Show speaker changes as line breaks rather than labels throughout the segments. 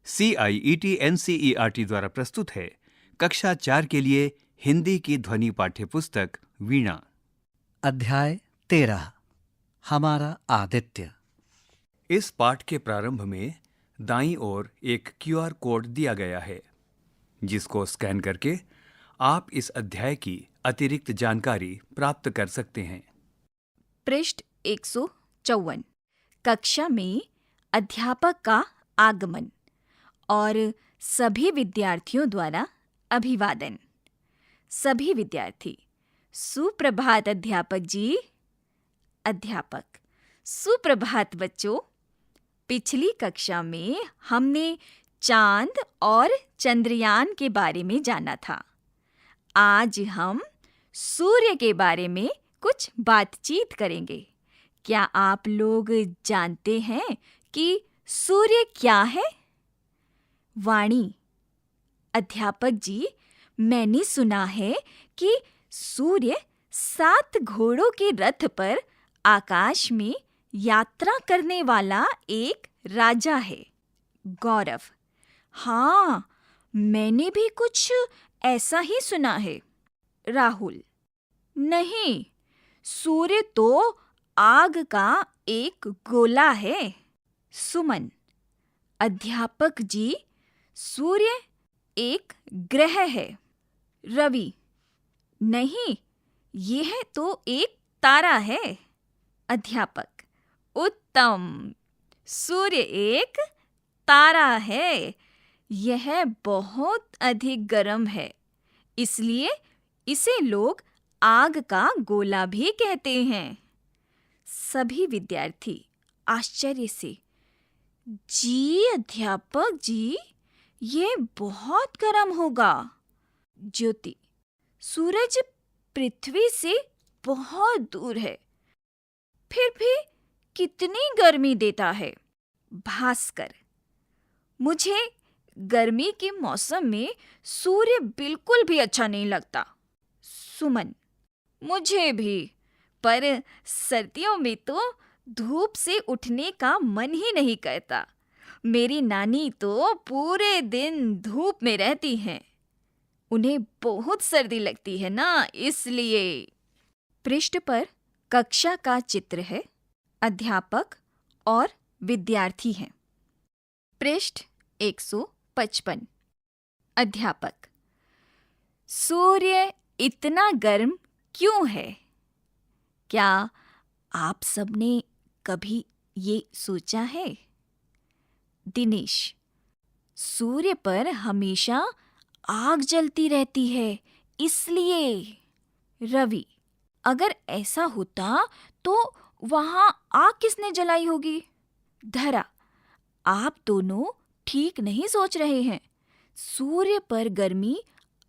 CIET द्वारा प्रस्तुत है कक्षा 4 के लिए हिंदी की ध्वनि पाठ्यपुस्तक वीणा।
अध्याय 13 हमारा आदित्य।
इस पाठ के प्रारंभ में दाईं ओर एक QR कोड दिया गया है, जिसको स्कैन करके आप इस अध्याय की अतिरिक्त जानकारी प्राप्त कर सकते हैं।
पृष्ठ 154। कक्षा में अध्यापक का आगमन और सभी विद्यार्थियों द्वारा अभिवादन। सभी विद्यार्थी, सुप्रभात अध्यापक जी। अध्यापक, सुप्रभात बच्चों। पिछली कक्षा में हमने चांद और चंद्रयान के बारे में जाना था। आज हम सूर्य के बारे में कुछ बातचीत करेंगे। क्या आप लोग जानते हैं कि सूर्य क्या है? वाणी: अध्यापक जी, मैंने सुना है कि सूर्य 7 घोड़ों के रथ पर आकाश में यात्रा करने वाला एक राजा है। गौरव: हाँ, मैंने भी कुछ ऐसा ही सुना है। राहुल: नहीं, सूर्य तो आग का एक गोला है। सुमन: अध्यापक जी, सूर्य एक ग्रह है। रवि: नहीं, यह तो एक तारा है। अध्यापक: उत्तम, सूर्य एक तारा है। यह बहुत अधिक गर्म है, इसलिए इसे लोग आग का गोला भी कहते हैं। सभी विद्यार्थी आश्चर्य से: जी अध्यापक जी, ये बहुत गर्म होगा। ज्योति: सूरज पृथ्वी से बहुत दूर है, फिर भी कितनी गर्मी देता है। भास्कर: मुझे गर्मी के मौसम में सूर्य बिल्कुल भी अच्छा नहीं लगता। सुमन: मुझे भी, पर सर्दियों में तो धूप से उठने का मन ही नहीं करता। मेरी नानी तो पूरे दिन धूप में रहती हैं। उन्हें बहुत सर्दी लगती है ना, इसलिए। पृष्ठ पर कक्षा का चित्र है। अध्यापक और विद्यार्थी हैं। पृष्ठ 155। अध्यापक: सूर्य इतना गर्म क्यों है? क्या आप सबने कभी ये सोचा है? दिनेश: सूर्य पर हमेशा आग जलती रहती है, इसलिए। रवि: अगर ऐसा होता तो वहां आग किसने जलाई होगी? धरा: आप दोनों ठीक नहीं सोच रहे हैं। सूर्य पर गर्मी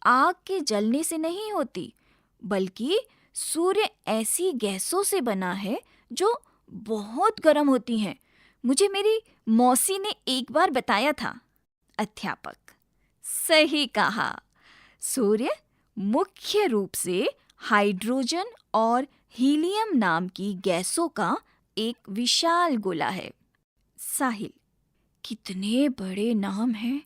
आग के जलने से नहीं होती, बल्कि सूर्य ऐसी गैसों से बना है जो बहुत गर्म होती हैं। मुझे मेरी मौसी ने एक बार बताया था। अध्यापक: सही कहा। सूर्य मुख्य रूप से हाइड्रोजन और हीलियम नाम की गैसों का एक विशाल गोला है। साहिल: कितने बड़े नाम हैं,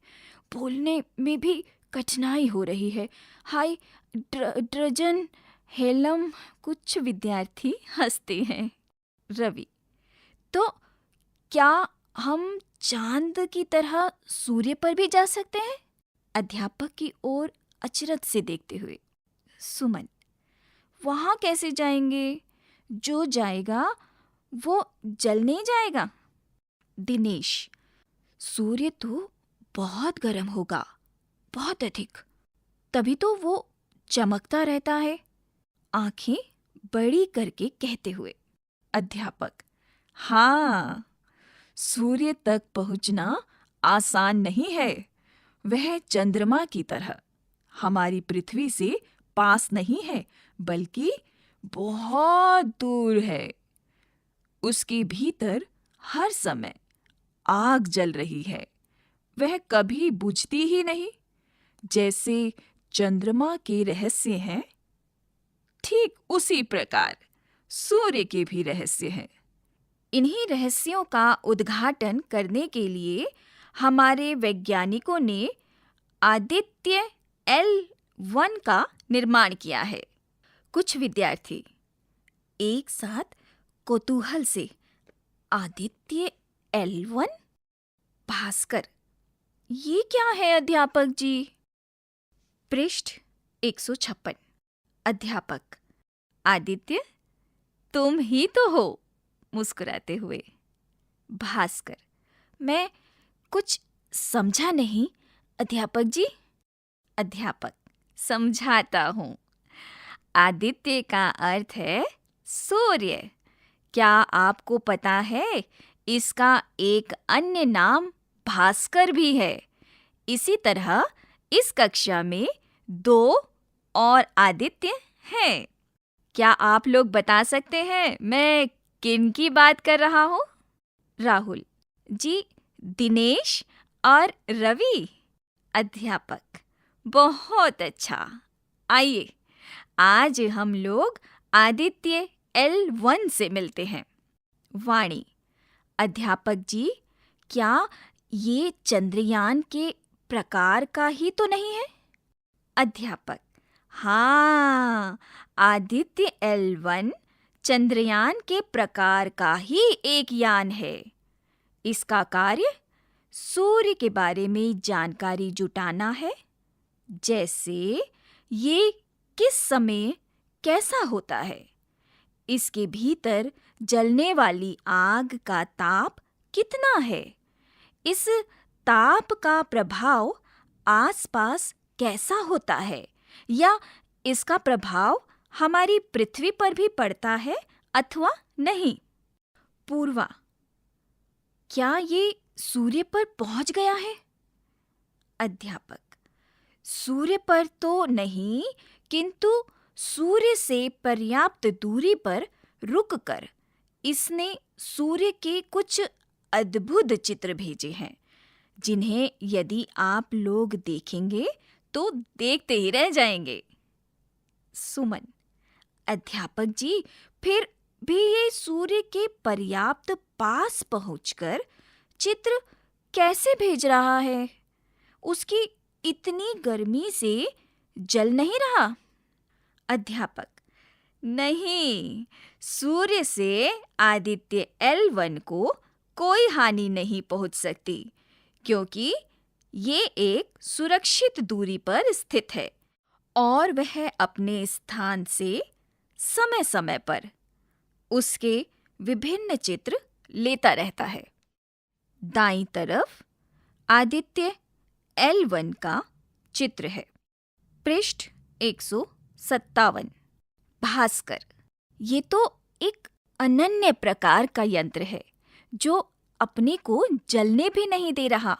बोलने में भी कठिनाई हो रही है। हाइड्रोजन, हेलम। कुछ विद्यार्थी हंसते हैं। रवि: तो क्या हम चांद की तरह सूर्य पर भी जा सकते हैं? अध्यापक की ओर अचरज से देखते हुए। सुमन: वहां कैसे जाएंगे? जो जाएगा वो जल नहीं जाएगा। दिनेश: सूर्य तो बहुत गर्म होगा, बहुत अधिक, तभी तो वो चमकता रहता है। आंखें बड़ी करके कहते हुए। अध्यापक: हाँ, सूर्य तक पहुंचना आसान नहीं है। वह चंद्रमा की तरह हमारी पृथ्वी से पास नहीं है, बल्कि बहुत दूर है। उसके भीतर हर समय आग जल रही है, वह कभी बुझती ही नहीं। जैसे चंद्रमा के रहस्य हैं, ठीक उसी प्रकार सूर्य के भी रहस्य हैं। इन्हीं रहस्यों का उद्घाटन करने के लिए हमारे वैज्ञानिकों ने आदित्य L1 का निर्माण किया है। कुछ विद्यार्थी एक साथ कौतूहल से आदित्य L1 भास्कर, ये क्या है अध्यापक जी? पृष्ठ 156। अध्यापक, आदित्य तुम ही तो हो। मुस्कुराते हुए भास्कर, मैं कुछ समझा नहीं अध्यापक जी। अध्यापक, समझाता हूँ। आदित्य का अर्थ है सूर्य। क्या आपको पता है इसका एक अन्य नाम भास्कर भी है? इसी तरह इस कक्षा में 2 और आदित्य हैं। क्या आप लोग बता सकते हैं मैं किन की बात कर रहा हूँ? राहुल जी, दिनेश और रवि। अध्यापक, बहुत अच्छा। आइए आज हम लोग आदित्य L1 से मिलते हैं। वाणी, अध्यापक जी, क्या ये चंद्रयान के प्रकार का ही तो नहीं है? अध्यापक, हाँ, आदित्य L1 चंद्रयान के प्रकार का ही एक यान है। इसका कार्य सूर्य के बारे में जानकारी जुटाना है, जैसे ये किस समय कैसा होता है, इसके भीतर जलने वाली आग का ताप कितना है, इस ताप का प्रभाव आसपास कैसा होता है, या इसका प्रभाव हमारी पृथ्वी पर भी पड़ता है अथवा नहीं। पूर्वा, क्या ये सूर्य पर पहुंच गया है? अध्यापक, सूर्य पर तो नहीं, किंतु सूर्य से पर्याप्त दूरी पर रुककर इसने सूर्य के कुछ अद्भुत चित्र भेजे हैं, जिन्हें यदि आप लोग देखेंगे तो देखते ही रह जाएंगे। सुमन, अध्यापक जी, फिर भी ये सूर्य के पर्याप्त पास पहुंचकर चित्र कैसे भेज रहा है? उसकी इतनी गर्मी से जल नहीं रहा? अध्यापक, नहीं, सूर्य से आदित्य L1 को कोई हानि नहीं पहुंच सकती, क्योंकि ये एक सुरक्षित दूरी पर स्थित है और वह अपने स्थान से समय समय पर उसके विभिन्न चित्र लेता रहता है। दाईं तरफ आदित्य L1 का चित्र है। पृष्ठ 157। भास्कर, ये तो एक अनन्य प्रकार का यंत्र है जो अपने को जलने भी नहीं दे रहा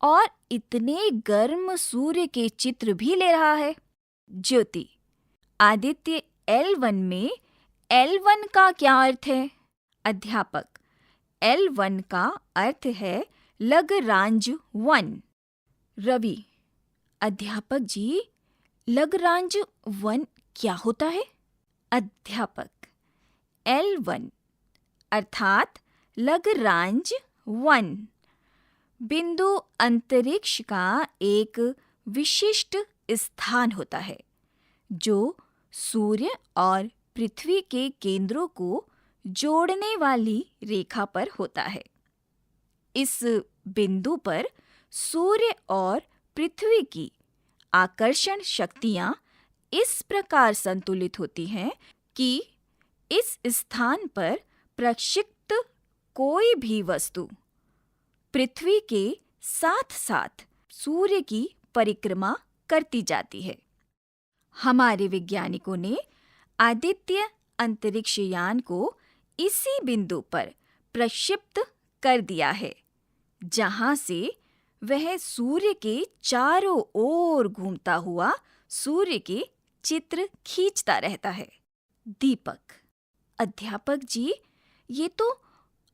और इतने गर्म सूर्य के चित्र भी ले रहा है। ज्योति, आदित्य L1 में L1 का क्या अर्थ है? अध्यापक, L1 का अर्थ है लग्रांज 1। रवि, अध्यापक जी, लग्रांज 1 क्या होता है? अध्यापक, L1 अर्थात लग्रांज 1 बिंदु अंतरिक्ष का एक विशिष्ट स्थान होता है जो सूर्य और पृथ्वी के केंद्रों को जोड़ने वाली रेखा पर होता है। इस बिंदु पर सूर्य और पृथ्वी की आकर्षण शक्तियां इस प्रकार संतुलित होती हैं कि इस स्थान पर प्रक्षिप्त कोई भी वस्तु पृथ्वी के साथ साथ सूर्य की परिक्रमा करती जाती है। हमारे वैज्ञानिकों ने आदित्य अंतरिक्ष यान को इसी बिंदु पर प्रक्षिप्त कर दिया है, जहां से वह सूर्य के चारों ओर घूमता हुआ सूर्य के चित्र खींचता रहता है। दीपक, अध्यापक जी, ये तो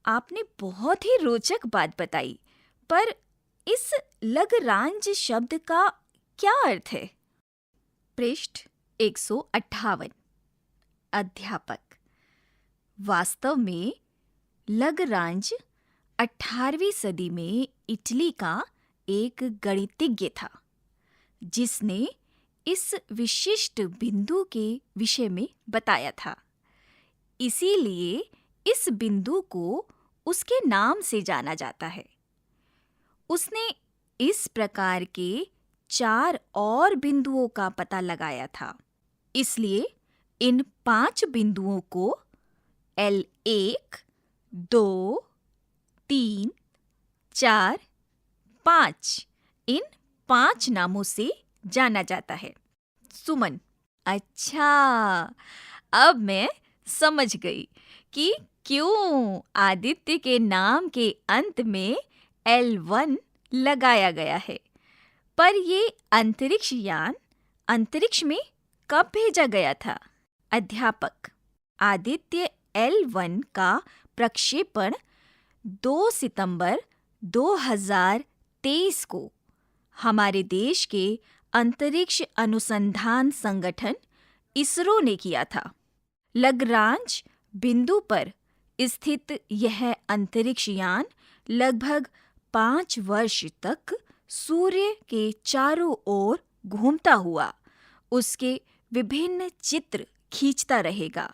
आपने बहुत ही रोचक बात बताई, पर इस लग्रांज शब्द का क्या अर्थ है? पृष्ठ 158। अध्यापक, वास्तव में लग्रांज 18वीं सदी में इटली का एक गणितज्ञ था जिसने इस विशिष्ट बिंदु के विषय में बताया था। इसीलिए इस बिंदु को उसके नाम से जाना जाता है। उसने इस प्रकार के 4 और बिंदुओं का पता लगाया था। इसलिए इन 5 बिंदुओं को L1, 2, 3, 4, 5 इन 5 नामों से जाना जाता है। सुमन: अच्छा, अब मैं समझ गई कि क्यों आदित्य के नाम के अंत में L1 लगाया गया है। पर ये अंतरिक्ष यान अंतरिक्ष में कब भेजा गया था? अध्यापक: आदित्य L1 का प्रक्षेपण 2 सितंबर 2023 को हमारे देश के अंतरिक्ष अनुसंधान संगठन इसरो ने किया था। लग्रांज बिंदु पर स्थित यह अंतरिक्ष यान लगभग 5 वर्ष तक सूर्य के चारों ओर घूमता हुआ उसके विभिन्न चित्र खींचता रहेगा,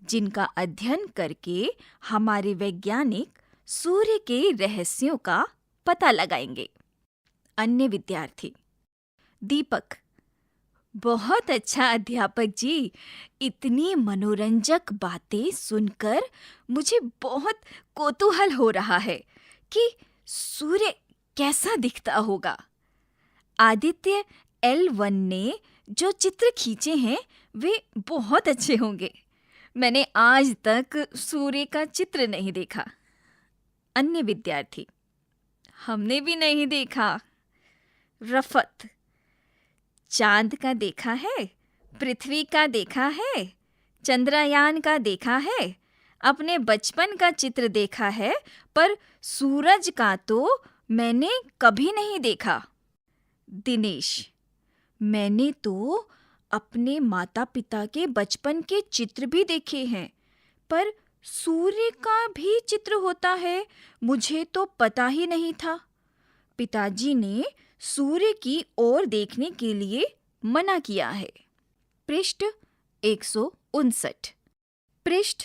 जिनका अध्ययन करके हमारे वैज्ञानिक सूर्य के रहस्यों का पता लगाएंगे। अन्य विद्यार्थी: दीपक: बहुत अच्छा अध्यापक जी, इतनी मनोरंजक बातें सुनकर मुझे बहुत कौतूहल हो रहा है कि सूर्य कैसा दिखता होगा। आदित्य L1 ने जो चित्र खींचे हैं वे बहुत अच्छे होंगे। मैंने आज तक सूर्य का चित्र नहीं देखा। अन्य विद्यार्थी: हमने भी नहीं देखा। रफत: चांद का देखा है, पृथ्वी का देखा है, चंद्रयान का देखा है, अपने बचपन का चित्र देखा है, पर सूरज का तो मैंने कभी नहीं देखा। दिनेश: मैंने तो अपने माता पिता के बचपन के चित्र भी देखे हैं, पर सूर्य का भी चित्र होता है, मुझे तो पता ही नहीं था। पिताजी ने सूर्य की ओर देखने के लिए मना किया है। पृष्ठ 159। पृष्ठ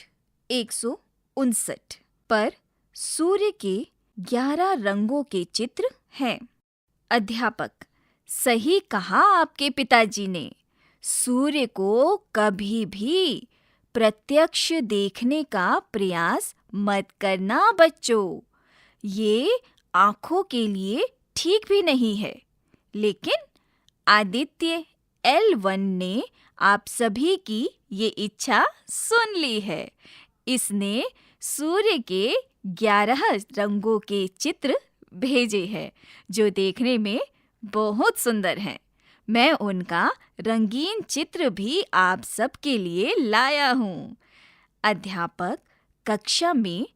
159 पर सूर्य के 11 रंगों के चित्र हैं। अध्यापक: सही कहा आपके पिताजी ने। सूर्य को कभी भी प्रत्यक्ष देखने का प्रयास मत करना बच्चों, ये आँखों के लिए ठीक भी नहीं है। लेकिन आदित्य L1 ने आप सभी की ये इच्छा सुन ली है। इसने सूर्य के 11 रंगों के चित्र भेजे हैं जो देखने में बहुत सुंदर हैं। मैं उनका रंगीन चित्र भी आप सबके लिए लाया हूँ। अध्यापक कक्षा में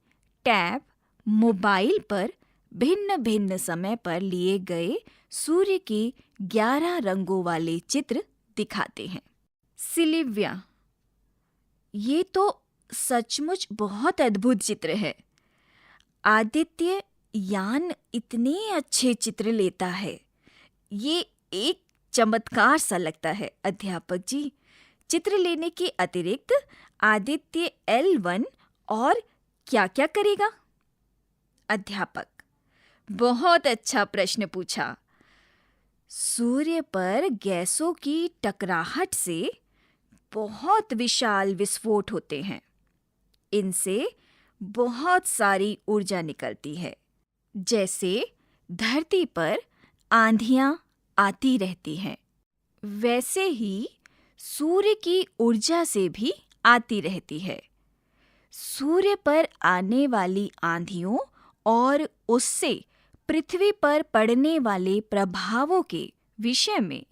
टैब, मोबाइल पर भिन्न भिन्न समय पर लिए गए सूर्य के 11 रंगों वाले चित्र दिखाते हैं। सिलिविया: ये तो सचमुच बहुत अद्भुत चित्र है। आदित्य यान इतने अच्छे चित्र लेता है, ये एक चमत्कार सा लगता है। अध्यापक जी, चित्र लेने के अतिरिक्त आदित्य L1 और क्या क्या करेगा? अध्यापक: बहुत अच्छा प्रश्न पूछा। सूर्य पर गैसों की टकराहट से बहुत विशाल विस्फोट होते हैं। इनसे बहुत सारी ऊर्जा निकलती है। जैसे धरती पर आंधियाँ आती रहती हैं, वैसे ही सूर्य की ऊर्जा से भी आती रहती है। सूर्य पर आने वाली आंधियों और उससे पृथ्वी पर पड़ने वाले प्रभावों के विषय में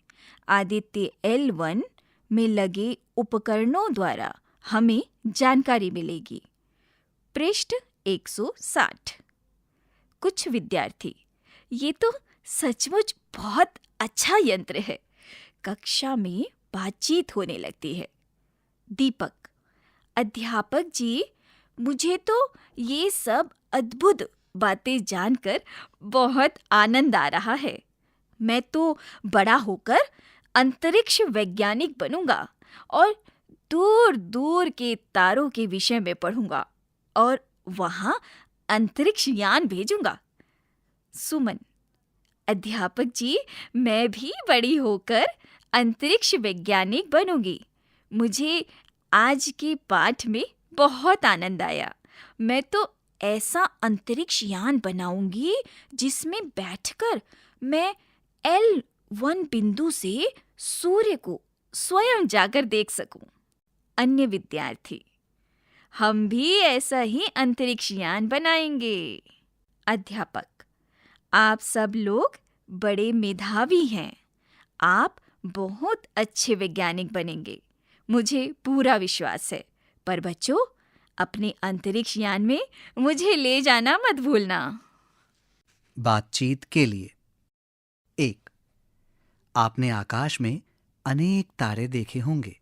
आदित्य L1 में लगे उपकरणों द्वारा हमें जानकारी मिलेगी। पृष्ठ 160। कुछ विद्यार्थी: ये तो सचमुच बहुत अच्छा यंत्र है। कक्षा में बातचीत होने लगती है। दीपक: अध्यापक जी, मुझे तो ये सब अद्भुत बातें जानकर बहुत आनंद आ रहा है। मैं तो बड़ा होकर अंतरिक्ष वैज्ञानिक बनूंगा और दूर दूर के तारों के विषय में पढ़ूंगा और वहां अंतरिक्ष यान भेजूंगा। सुमन: अध्यापक जी, मैं भी बड़ी होकर अंतरिक्ष वैज्ञानिक बनूंगी। मुझे आज के पाठ में बहुत आनंद आया। मैं तो ऐसा अंतरिक्ष यान बनाऊंगी जिसमें बैठकर मैं L1 बिंदु से सूर्य को स्वयं जाकर देख सकूं। अन्य विद्यार्थी: हम भी ऐसा ही अंतरिक्ष यान बनाएंगे। अध्यापक: आप सब लोग बड़े मेधावी हैं। आप बहुत अच्छे वैज्ञानिक बनेंगे, मुझे पूरा विश्वास है। पर बच्चों, अपने अंतरिक्ष यान में मुझे ले जाना मत भूलना।
बातचीत के लिए। 1. आपने आकाश में अनेक तारे देखे होंगे।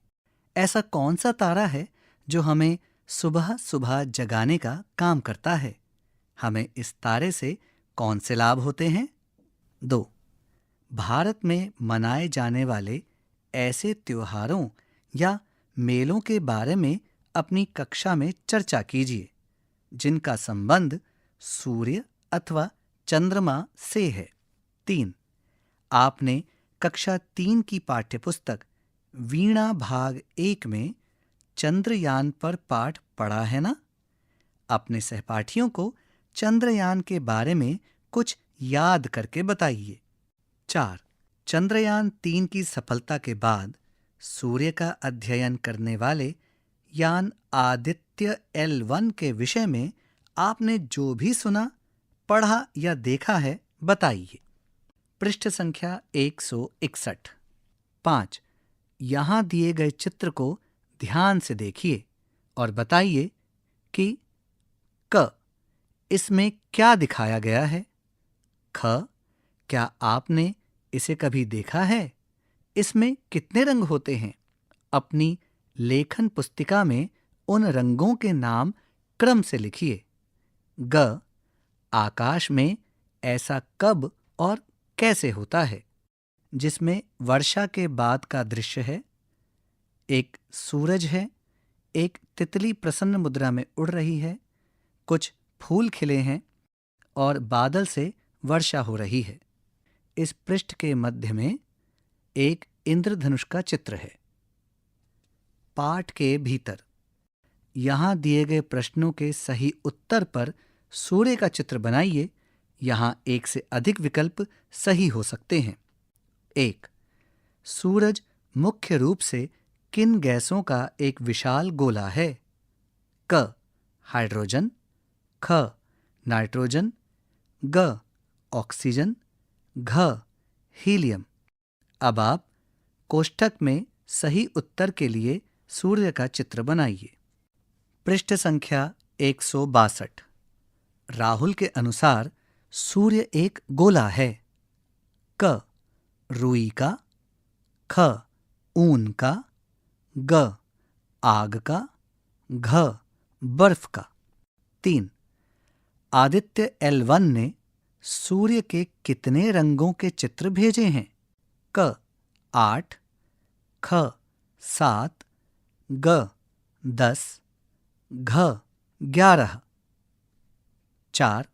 ऐसा कौन सा तारा है जो हमें सुबह सुबह जगाने का काम करता है? हमें इस तारे से कौन से लाभ होते हैं? 2. भारत में मनाए जाने वाले ऐसे त्योहारों या मेलों के बारे में अपनी कक्षा में चर्चा कीजिए जिनका संबंध सूर्य अथवा चंद्रमा से है। 3. आपने कक्षा 3 की पाठ्यपुस्तक वीणा भाग 1 में चंद्रयान पर पाठ पढ़ा है ना? अपने सहपाठियों को चंद्रयान के बारे में कुछ याद करके बताइए। 4. चंद्रयान 3 की सफलता के बाद सूर्य का अध्ययन करने वाले यान आदित्य L1 के विषय में आपने जो भी सुना, पढ़ा या देखा है, बताइए। पृष्ठ संख्या 161। 5. यहाँ दिए गए चित्र को ध्यान से देखिए और बताइए कि क. इसमें क्या दिखाया गया है? ख. क्या आपने इसे कभी देखा है? इसमें कितने रंग होते हैं? अपनी लेखन पुस्तिका में उन रंगों के नाम क्रम से लिखिए। ग. आकाश में ऐसा कब और कैसे होता है जिसमें वर्षा के बाद का दृश्य है? एक सूरज है, एक तितली प्रसन्न मुद्रा में उड़ रही है, कुछ फूल खिले हैं और बादल से वर्षा हो रही है। इस पृष्ठ के मध्य में एक इंद्रधनुष का चित्र है। पाठ के भीतर यहाँ दिए गए प्रश्नों के सही उत्तर पर सूर्य का चित्र बनाइए। यहाँ एक से अधिक विकल्प सही हो सकते हैं। 1. सूरज मुख्य रूप से किन गैसों का एक विशाल गोला है? क. हाइड्रोजन, ख. नाइट्रोजन, ग. ऑक्सीजन, घ. हीलियम। अब आप कोष्ठक में सही उत्तर के लिए सूर्य का चित्र बनाइए। पृष्ठ संख्या 162। राहुल के अनुसार सूर्य एक गोला है। क. रुई का, ख. ऊन का, ग. आग का, घ. बर्फ का। 3. आदित्य L1 ने सूर्य के कितने रंगों के चित्र भेजे हैं? क. 8, ख. 7, ग. 10, घ. 11। 4.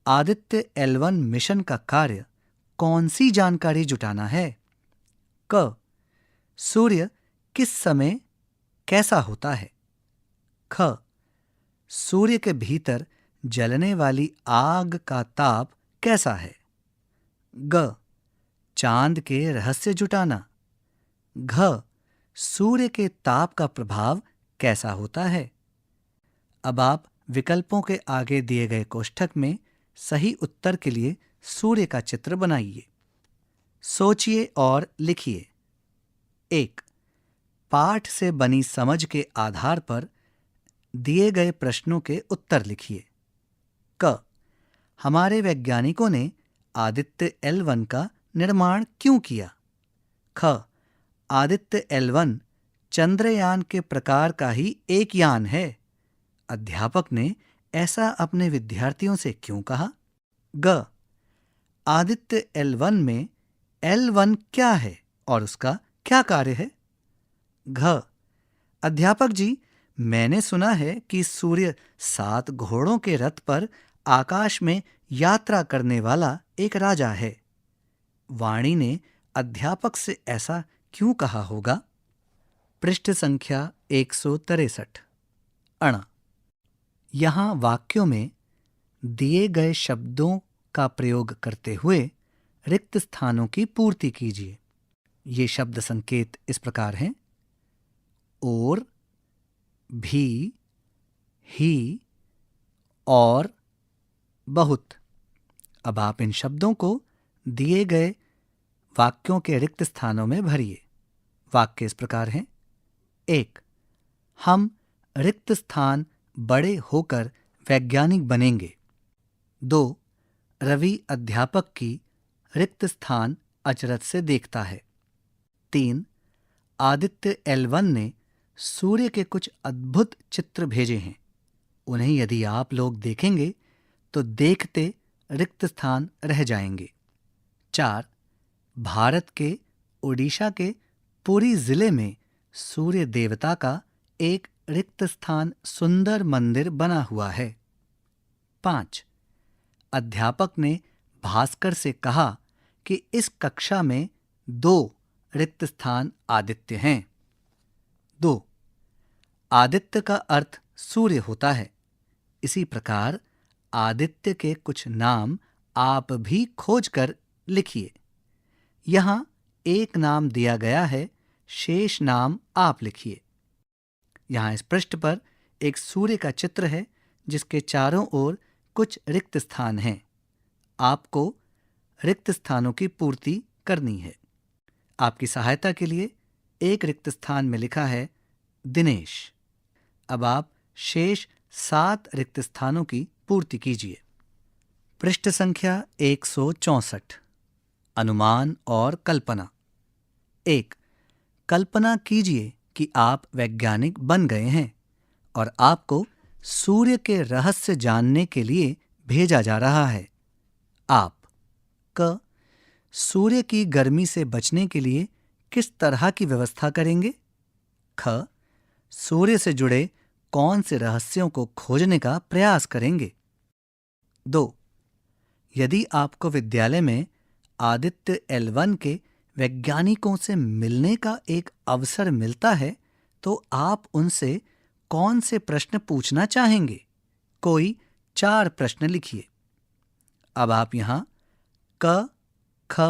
आदित्य L1 मिशन का कार्य कौन सी जानकारी जुटाना है? क. सूर्य किस समय कैसा होता है? ख. सूर्य के भीतर जलने वाली आग का ताप कैसा है? ग. चांद के रहस्य जुटाना। घ. सूर्य के ताप का प्रभाव कैसा होता है? अब आप विकल्पों के आगे दिए गए कोष्ठक में सही उत्तर के लिए सूर्य का चित्र बनाइए। सोचिए और लिखिए। 1. पाठ से बनी समझ के आधार पर दिए गए प्रश्नों के उत्तर लिखिए। क. हमारे वैज्ञानिकों ने आदित्य L1 का निर्माण क्यों किया? ख. आदित्य L1 चंद्रयान के प्रकार का ही एक यान है। अध्यापक ने ऐसा अपने विद्यार्थियों से क्यों कहा? ग. आदित्य L1 में L1 क्या है और उसका क्या कार्य है? घ. अध्यापक जी, मैंने सुना है कि सूर्य 7 घोड़ों के रथ पर आकाश में यात्रा करने वाला एक राजा है। वाणी ने अध्यापक से ऐसा क्यों कहा होगा? पृष्ठ संख्या 163। अण. यहाँ वाक्यों में दिए गए शब्दों का प्रयोग करते हुए रिक्त स्थानों की पूर्ति कीजिए। ये शब्द संकेत इस प्रकार हैं: और, भी, ही, और, बहुत। अब आप इन शब्दों को दिए गए वाक्यों के रिक्त स्थानों में भरिए। वाक्य इस प्रकार हैं: 1. हम रिक्त स्थान बड़े होकर वैज्ञानिक बनेंगे। 2. रवि अध्यापक की रिक्त स्थान अचरज से देखता है। 3. आदित्य L1 ने सूर्य के कुछ अद्भुत चित्र भेजे हैं। उन्हें यदि आप लोग देखेंगे तो देखते रिक्त स्थान रह जाएंगे। 4. भारत के ओडिशा के पुरी जिले में सूर्य देवता का एक रिक्त स्थान सुंदर मंदिर बना हुआ है। 5. अध्यापक ने भास्कर से कहा कि इस कक्षा में 2 रिक्त स्थान आदित्य हैं। 2. आदित्य का अर्थ सूर्य होता है। इसी प्रकार आदित्य के कुछ नाम आप भी खोजकर लिखिए। यहाँ एक नाम दिया गया है, शेष नाम आप लिखिए। यहाँ इस पृष्ठ पर एक सूर्य का चित्र है जिसके चारों ओर कुछ रिक्त स्थान हैं। आपको रिक्त स्थानों की पूर्ति करनी है। आपकी सहायता के लिए एक रिक्त स्थान में लिखा है दिनेश। अब आप शेष 7 रिक्त स्थानों की पूर्ति कीजिए। पृष्ठ संख्या 164। अनुमान और कल्पना। 1. कल्पना कीजिए कि आप वैज्ञानिक बन गए हैं और आपको सूर्य के रहस्य जानने के लिए भेजा जा रहा है। आप क. सूर्य की गर्मी से बचने के लिए किस तरह की व्यवस्था करेंगे? ख. सूर्य से जुड़े कौन से रहस्यों को खोजने का प्रयास करेंगे? 2. यदि आपको विद्यालय में आदित्य L1 के वैज्ञानिकों से मिलने का एक अवसर मिलता है तो आप उनसे कौन से प्रश्न पूछना चाहेंगे? कोई 4 प्रश्न लिखिए। अब आप यहाँ क, ख,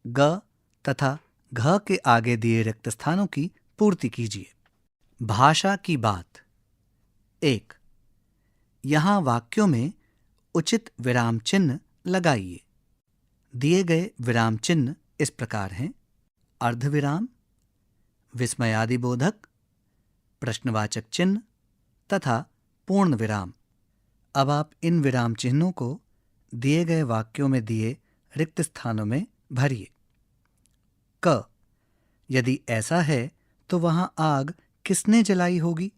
ग तथा घ के आगे दिए रिक्त स्थानों की पूर्ति कीजिए। भाषा की बात। 1. यहाँ वाक्यों में उचित विराम चिन्ह लगाइए। दिए गए विराम चिन्ह इस प्रकार हैं: अर्धविराम, विस्मयादिबोधक, प्रश्नवाचक चिन्ह तथा पूर्ण विराम। अब आप इन विराम चिन्हों को दिए गए वाक्यों में दिए रिक्त स्थानों में भरिए। क. यदि ऐसा है तो वहां आग किसने जलाई होगी?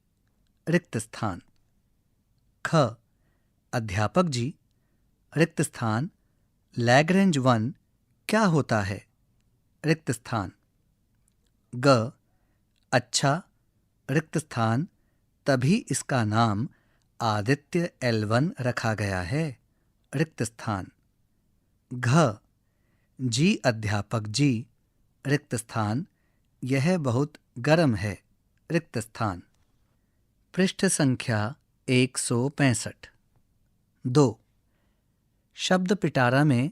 रिक्त स्थान। ख. अध्यापक जी, रिक्त स्थान लैग्रेंज 1 क्या होता है? रिक्त स्थान। ग. अच्छा, रिक्त स्थान तभी इसका नाम आदित्य L1 रखा गया है। रिक्त स्थान। घ. जी अध्यापक जी, रिक्त स्थान यह बहुत गर्म है। रिक्त स्थान। पृष्ठ संख्या 165। 2. शब्द पिटारा में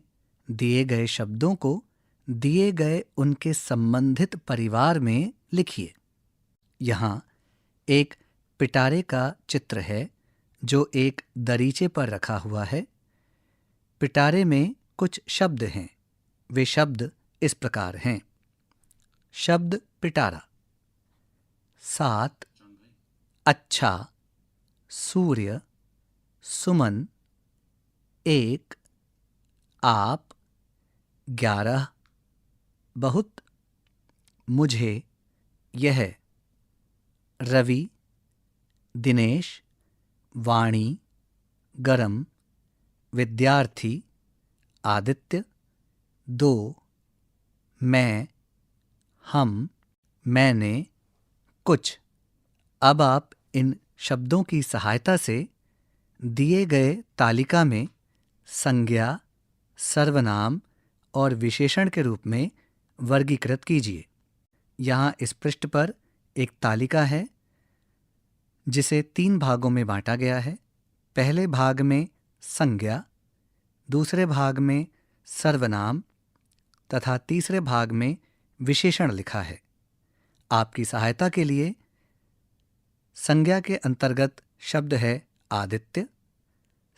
दिए गए शब्दों को दिए गए उनके संबंधित परिवार में लिखिए। यहाँ एक पिटारे का चित्र है जो एक दरीचे पर रखा हुआ है। पिटारे में कुछ शब्द हैं। वे शब्द इस प्रकार हैं: शब्द पिटारा, 7, अच्छा, सूर्य, सुमन, 1, आप, 11, बहुत, मुझे, यह, रवि, दिनेश, वाणी, गरम, विद्यार्थी, आदित्य। 2 मैं, हम, मैंने, कुछ। अब आप इन शब्दों की सहायता से दिए गए तालिका में संज्ञा, सर्वनाम और विशेषण के रूप में वर्गीकृत कीजिए। यहाँ इस पृष्ठ पर एक तालिका है जिसे 3 भागों में बांटा गया है। पहले भाग में संज्ञा, दूसरे भाग में सर्वनाम तथा तीसरे भाग में विशेषण लिखा है। आपकी सहायता के लिए संज्ञा के अंतर्गत शब्द है आदित्य,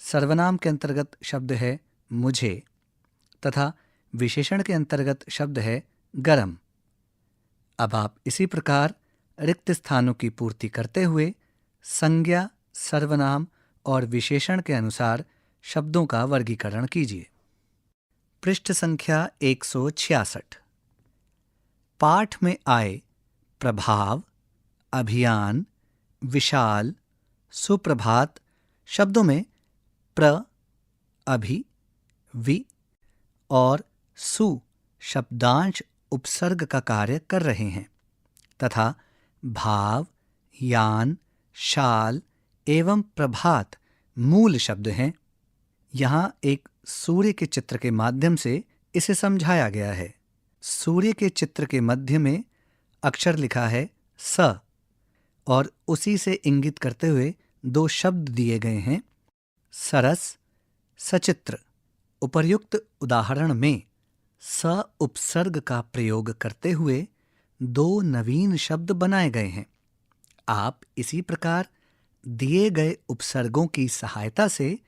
सर्वनाम के अंतर्गत शब्द है मुझे तथा विशेषण के अंतर्गत शब्द है गरम। अब आप इसी प्रकार रिक्त स्थानों की पूर्ति करते हुए संज्ञा, सर्वनाम और विशेषण के अनुसार शब्दों का वर्गीकरण कीजिए। पृष्ठ संख्या 166। पाठ में आए प्रभाव, अभियान, विशाल, सुप्रभात शब्दों में प्र, अभि, वि और सु शब्दांश उपसर्ग का कार्य कर रहे हैं तथा भाव, यान, शाल एवं प्रभात मूल शब्द हैं। यहाँ एक सूर्य के चित्र के माध्यम से इसे समझाया गया है। सूर्य के चित्र के मध्य में अक्षर लिखा है स और उसी से इंगित करते हुए 2 शब्द दिए गए हैं सरस, सचित्र। उपर्युक्त उदाहरण में स उपसर्ग का प्रयोग करते हुए 2 नवीन शब्द बनाए गए हैं। आप इसी प्रकार दिए गए उपसर्गों की सहायता से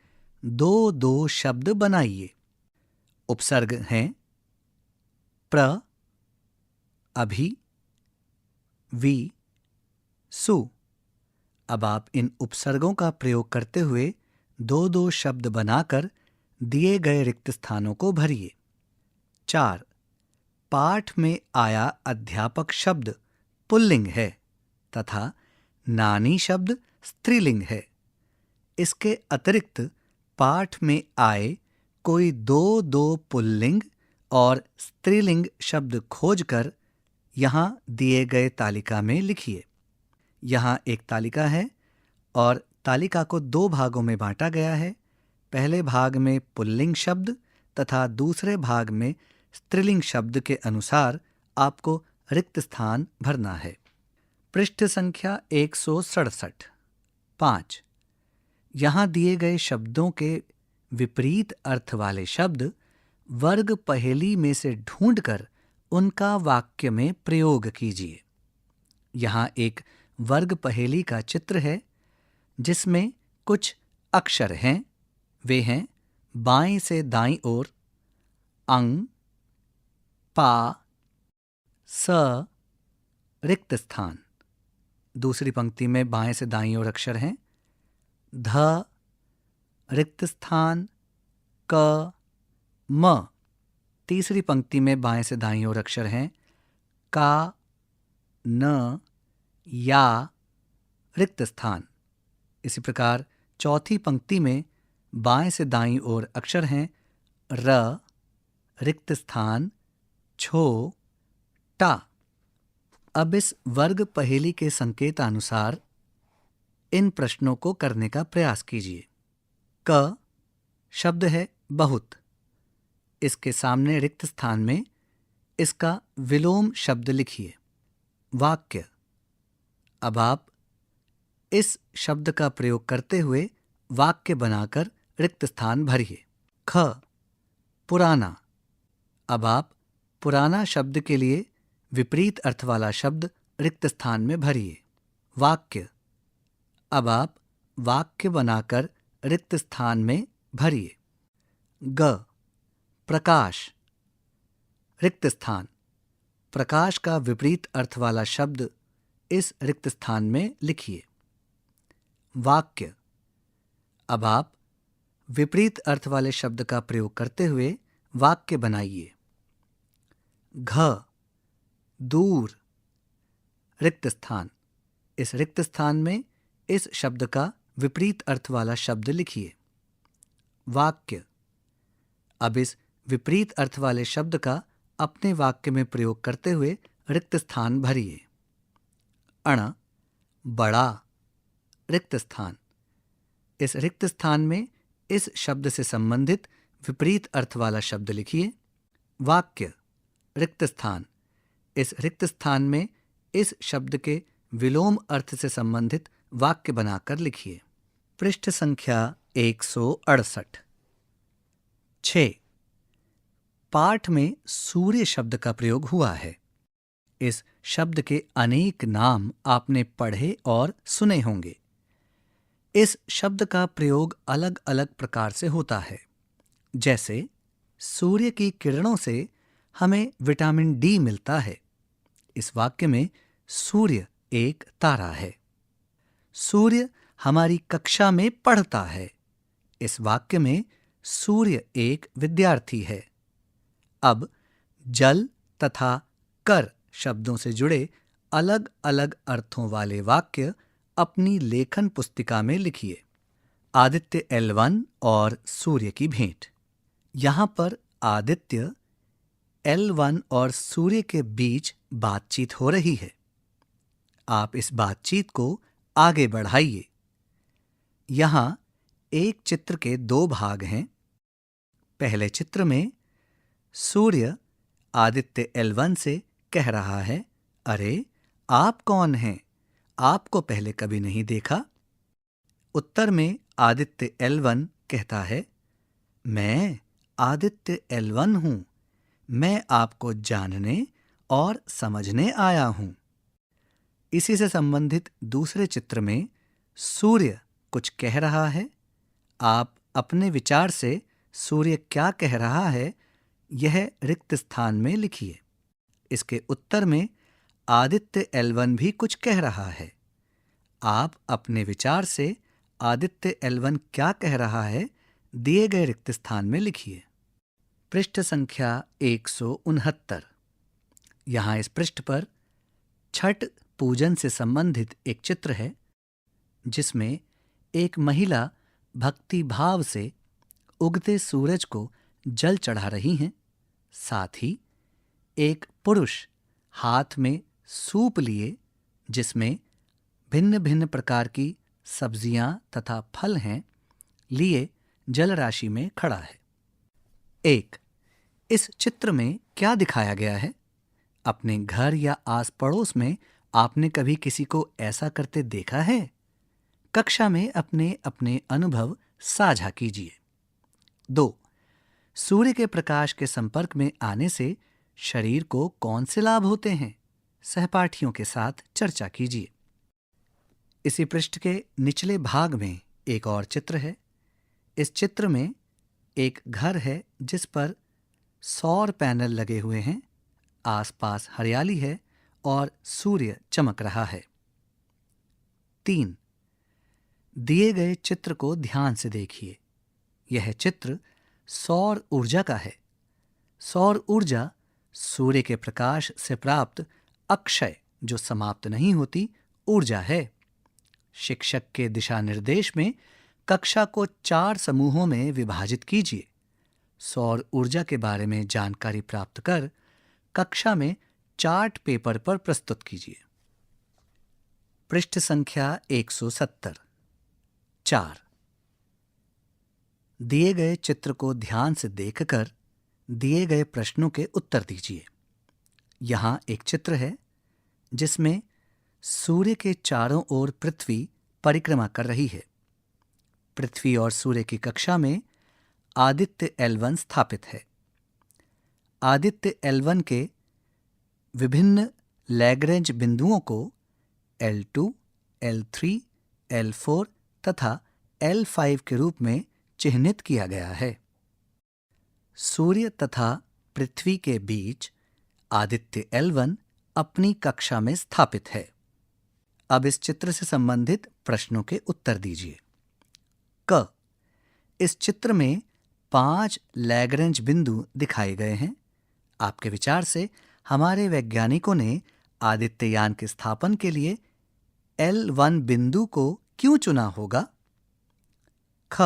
2 शब्द बनाइए। उपसर्ग हैं प्र, अभि, वि, सु। अब आप इन उपसर्गों का प्रयोग करते हुए 2 शब्द बनाकर दिए गए रिक्त स्थानों को भरिए। 4 पाठ में आया अध्यापक शब्द पुल्लिंग है तथा नानी शब्द स्त्रीलिंग है। इसके अतिरिक्त पाठ में आए कोई 2 पुल्लिंग और स्त्रीलिंग शब्द खोजकर यहाँ दिए गए तालिका में लिखिए। यहाँ एक तालिका है और तालिका को 2 भागों में बांटा गया है। पहले भाग में पुल्लिंग शब्द तथा दूसरे भाग में स्त्रीलिंग शब्द के अनुसार आपको रिक्त स्थान भरना है। पृष्ठ संख्या 167। 5 यहाँ दिए गए शब्दों के विपरीत अर्थ वाले शब्द वर्ग पहेली में से ढूंढकर उनका वाक्य में प्रयोग कीजिए। यहाँ एक वर्ग पहेली का चित्र है जिसमें कुछ अक्षर हैं। वे हैं बाएं से दाईं ओर अंग, पा, स, रिक्त स्थान। दूसरी पंक्ति में बाएं से दाईं ओर अक्षर हैं ध, रिक्त स्थान, क, म। तीसरी पंक्ति में बाएं से दाईं ओर अक्षर हैं का, न, या, रिक्त स्थान। इसी प्रकार चौथी पंक्ति में बाएं से दाईं ओर अक्षर हैं र, रिक्त स्थान, छो, टा। अब इस वर्ग पहेली के संकेतानुसार इन प्रश्नों को करने का प्रयास कीजिए। क शब्द है बहुत। इसके सामने रिक्त स्थान में इसका विलोम शब्द लिखिए। वाक्य। अब आप इस शब्द का प्रयोग करते हुए वाक्य बनाकर रिक्त स्थान भरिए। ख पुराना। अब आप पुराना शब्द के लिए विपरीत अर्थ वाला शब्द रिक्त स्थान में भरिए। वाक्य। अब आप वाक्य बनाकर रिक्त स्थान में भरिए। ग प्रकाश। रिक्त स्थान। प्रकाश का विपरीत अर्थ वाला शब्द इस रिक्त स्थान में लिखिए। वाक्य। अब आप विपरीत अर्थ वाले शब्द का प्रयोग करते हुए वाक्य बनाइए। घ दूर। रिक्त स्थान। इस रिक्त स्थान में इस शब्द का विपरीत अर्थ वाला शब्द लिखिए। वाक्य। अब इस विपरीत अर्थ वाले शब्द का अपने वाक्य में प्रयोग करते हुए रिक्त स्थान भरिए। अण, बड़ा, रिक्त स्थान। इस रिक्त स्थान में इस शब्द से संबंधित विपरीत अर्थ वाला शब्द लिखिए। वाक्य, रिक्त स्थान। इस रिक्त स्थान में इस शब्द के विलोम अर्थ से संबंधित वाक्य बनाकर लिखिए। पृष्ठ संख्या 168। 6. पाठ में सूर्य शब्द का प्रयोग हुआ है। इस शब्द के अनेक नाम आपने पढ़े और सुने होंगे। इस शब्द का प्रयोग अलग अलग प्रकार से होता है। जैसे सूर्य की किरणों से हमें विटामिन डी मिलता है। इस वाक्य में सूर्य एक तारा है। सूर्य हमारी कक्षा में पढ़ता है। इस वाक्य में सूर्य एक विद्यार्थी है। अब जल तथा कर शब्दों से जुड़े अलग अलग अर्थों वाले वाक्य अपनी लेखन पुस्तिका में लिखिए। आदित्य L1 और सूर्य की भेंट। यहाँ पर आदित्य L1 और सूर्य के बीच बातचीत हो रही है। आप इस बातचीत को आगे बढ़ाइए। यहाँ एक चित्र के 2 भाग हैं। पहले चित्र में सूर्य आदित्य L1 से कह रहा है, अरे आप कौन हैं? आपको पहले कभी नहीं देखा। उत्तर में आदित्य L1 कहता है, मैं आदित्य L1 हूं। मैं आपको जानने और समझने आया हूं। इसी से संबंधित दूसरे चित्र में सूर्य कुछ कह रहा है। आप अपने विचार से सूर्य क्या कह रहा है यह रिक्त स्थान में लिखिए। इसके उत्तर में आदित्य L1 भी कुछ कह रहा है। आप अपने विचार से आदित्य L1 क्या कह रहा है दिए गए रिक्त स्थान में लिखिए। पृष्ठ संख्या 169। यहाँ इस पृष्ठ पर छठ पूजन से संबंधित एक चित्र है, जिसमें एक महिला भक्ति भाव से उगते सूरज को जल चढ़ा रही हैं। साथ ही एक पुरुष हाथ में सूप लिए, जिसमें भिन्न भिन्न प्रकार की सब्जियां तथा फल हैं, लिए जल राशि में खड़ा है। 1. इस चित्र में क्या दिखाया गया है? अपने घर या आस पड़ोस में आपने कभी किसी को ऐसा करते देखा है? कक्षा में अपने अपने अनुभव साझा कीजिए। 2. सूर्य के प्रकाश के संपर्क में आने से शरीर को कौन से लाभ होते हैं? सहपाठियों के साथ चर्चा कीजिए। इसी पृष्ठ के निचले भाग में एक और चित्र है। इस चित्र में एक घर है जिस पर सौर पैनल लगे हुए हैं, आसपास हरियाली है और सूर्य चमक रहा है। 3. दिए गए चित्र को ध्यान से देखिए। यह चित्र सौर ऊर्जा का है। सौर ऊर्जा सूर्य के प्रकाश से प्राप्त अक्षय, जो समाप्त नहीं होती, ऊर्जा है। शिक्षक के दिशा निर्देश में कक्षा को 4 समूहों में विभाजित कीजिए। सौर ऊर्जा के बारे में जानकारी प्राप्त कर कक्षा में चार्ट पेपर पर प्रस्तुत कीजिए। पृष्ठ संख्या 170। 4. दिए गए चित्र को ध्यान से देखकर दिए गए प्रश्नों के उत्तर दीजिए। यहाँ एक चित्र है जिसमें सूर्य के चारों ओर पृथ्वी परिक्रमा कर रही है। पृथ्वी और सूर्य की कक्षा में आदित्य L1 स्थापित है। आदित्य L1 के विभिन्न लैग्रेंज बिंदुओं को L2, L3, L4 तथा L5 के रूप में चिह्नित किया गया है। सूर्य तथा पृथ्वी के बीच आदित्य L1 अपनी कक्षा में स्थापित है। अब इस चित्र से संबंधित प्रश्नों के उत्तर दीजिए। क. इस चित्र में 5 लैग्रेंज बिंदु दिखाए गए हैं। आपके विचार से हमारे वैज्ञानिकों ने आदित्ययान के स्थापन के लिए L1 बिंदु को क्यों चुना होगा? ख.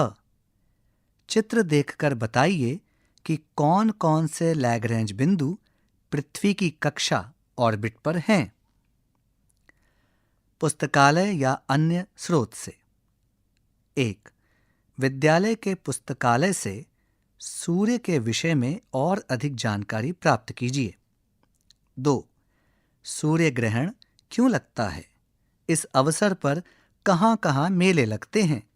चित्र देखकर बताइए कि कौन कौन से लैग्रैंज बिंदु पृथ्वी की कक्षा ऑर्बिट पर हैं। पुस्तकालय या अन्य स्रोत से। 1. विद्यालय के पुस्तकालय से सूर्य के विषय में और अधिक जानकारी प्राप्त कीजिए। 2. सूर्य ग्रहण क्यों लगता है? इस अवसर पर कहाँ-कहाँ मेले लगते हैं?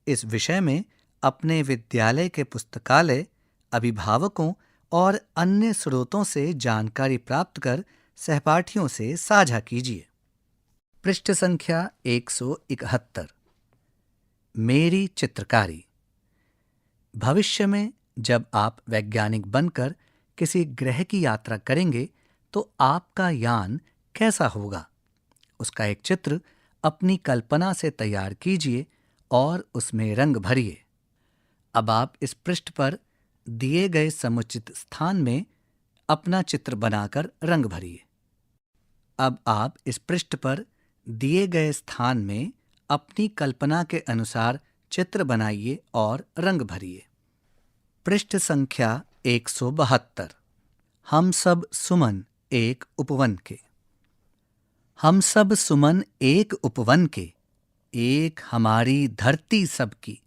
इस विषय में अपने विद्यालय के पुस्तकालय, अभिभावकों और अन्य स्रोतों से जानकारी प्राप्त कर सहपाठियों से साझा कीजिए। पृष्ठ संख्या 171। मेरी चित्रकारी। भविष्य में जब आप वैज्ञानिक बनकर किसी ग्रह की यात्रा करेंगे तो आपका यान कैसा होगा? उसका एक चित्र अपनी कल्पना से तैयार कीजिए और उसमें रंग भरिए। अब आप इस पृष्ठ पर दिए गए समुचित स्थान में अपना चित्र बनाकर रंग भरिए। अब आप इस पृष्ठ पर दिए गए स्थान में अपनी कल्पना के अनुसार चित्र बनाइए और रंग भरिए। पृष्ठ संख्या 172। हम सब सुमन एक उपवन के। हम सब सुमन एक उपवन के, एक हमारी धरती सबकी,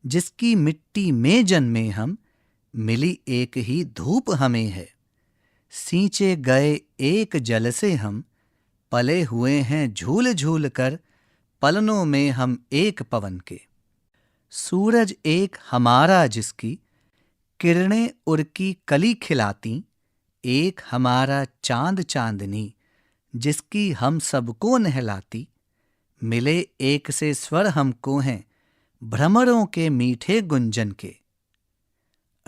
जिसकी मिट्टी में जन्मे हम, मिली एक ही धूप हमें है। सींचे गए एक जल से हम, पले हुए हैं झूल झूल कर, पलनों में हम एक पवन के। सूरज एक हमारा जिसकी, किरणें उर्की कली खिलाती, एक हमारा चांद चांदनी, जिसकी हम सबको नहलाती। मिले एक से स्वर हमको हैं, भ्रमरों के मीठे गुंजन के।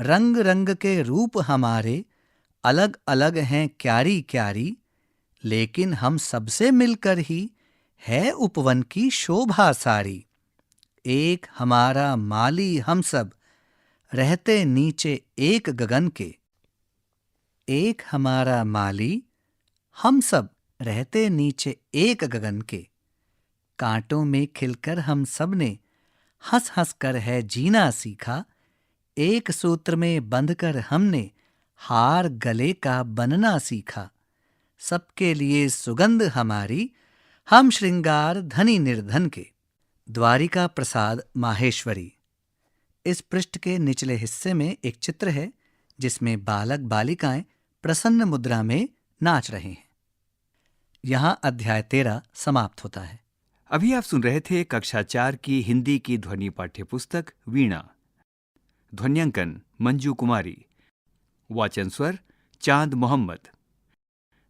रंग रंग के रूप हमारे, अलग अलग हैं क्यारी क्यारी, लेकिन हम सबसे मिलकर ही है उपवन की शोभा सारी। एक हमारा माली हम सब, रहते नीचे एक गगन के। एक हमारा माली हम सब, रहते नीचे एक गगन के। कांटों में खिलकर हम सब ने, हंस हंस कर है जीना सीखा। एक सूत्र में बंधकर हमने, हार गले का बनना सीखा। सबके लिए सुगंध हमारी, हम श्रृंगार धनी निर्धन के। द्वारिका प्रसाद माहेश्वरी। इस पृष्ठ के निचले हिस्से में एक चित्र है जिसमें बालक बालिकाएं प्रसन्न मुद्रा में नाच रहे हैं। यहाँ अध्याय 13 समाप्त होता है।
अभी आप सुन रहे थे कक्षा 4 की हिंदी की ध्वनि पाठ्य पुस्तक वीणा। ध्वन्यांकन मंजू कुमारी। वाचन स्वर चांद मोहम्मद।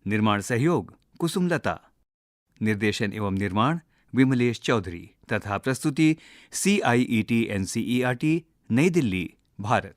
निर्माण सहयोग कुसुमलता। निर्देशन एवं निर्माण विमलेश चौधरी तथा प्रस्तुति CIET NCERT नई दिल्ली, भारत।